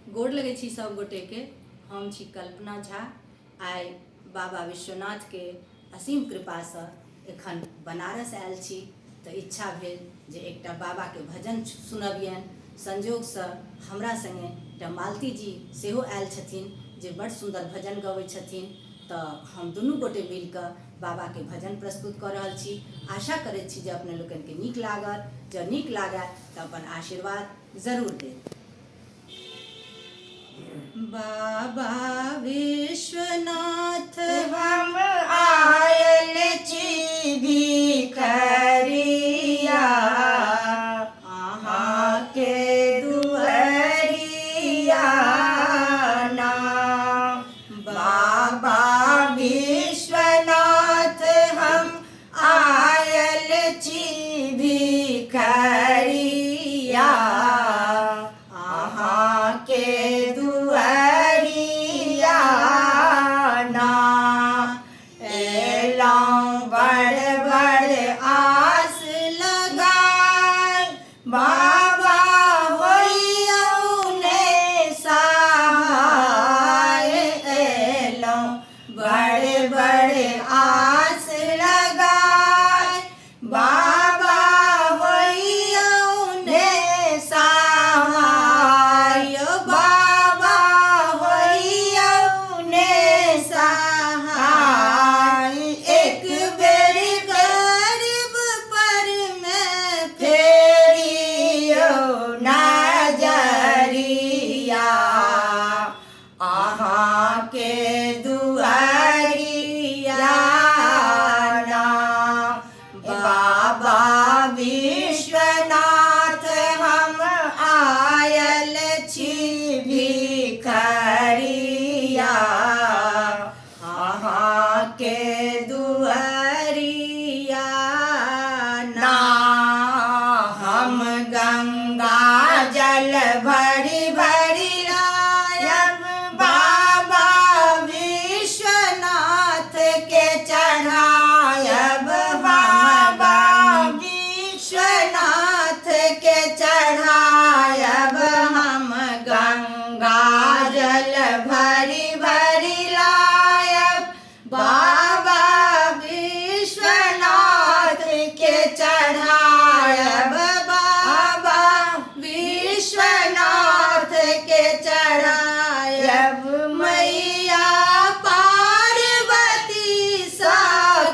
गोड़ लगे छी सब गोटे के। हम छी कल्पना झा। आइ बाबा विश्वनाथ के असीम कृपा से एखन बनारस आयल छी। तो इच्छा भेल जे एकटा बाबा के भजन सुनबियनि। संजोग से हमरा संगे एकटा मालती जी सेहो आयल छथिन जे बड़ सुंदर भजन गबै छथिन। तो हम दुनू गोटे मिलकर बाबा के भजन प्रस्तुत कर रहल छी। आशा करै छी जे अपने लोगन के नीक लागत। जब नीक लागत तो अपन आशीर्वाद जरूर दें। बाबा विश्वनाथ हम आयल छी भिखरिया, आहाँ के दुआरिया ना। बाबा विश्वनाथ हम आयल छी भिखरिया, आहाँ के दुआरिया ना। एलौं बड़ बड़ आस लगाय, बाबा होइयौ ने सहाय। एलौं बड़ बड़ आस लगाय, बाबा होइयौ ने सहाय। बाबा होइयौ ने सहाय। एक बेर गरीब पर मैं फेरियो नजरिया, आहाँ के दुआरिया ना। बाबा विश्वनाथ हम आयल छी भिखरिया, आहाँ के दुआरिया ना। हम गंगा जल भरी भरी लायब, बाबा विश्वनाथ के चढ़ायब। बाबा विश्वनाथ के चढ़ायब। हम गंगा जल भरी भरी लायब, बाबा विश्वनाथ के चढ़ायब। बाबा विश्वनाथ के चढ़ायब। मैया पार्वती सा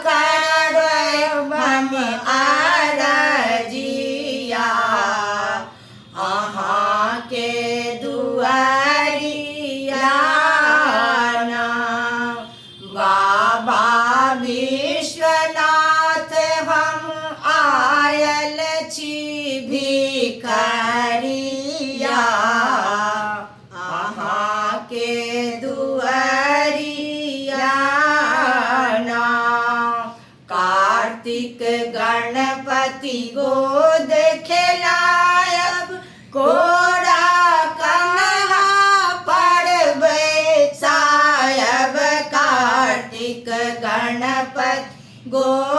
करब हम अरजिया, आहाँ के दुआरिया ना। बाबा विश्वनाथ हम आयल छी भिखरिया, आहाँ के दुआरिया ना। कार्तिक गणपति गोद खेलायब, कोरा कन्हा पर बैसायब। कार्तिक गणपति गोद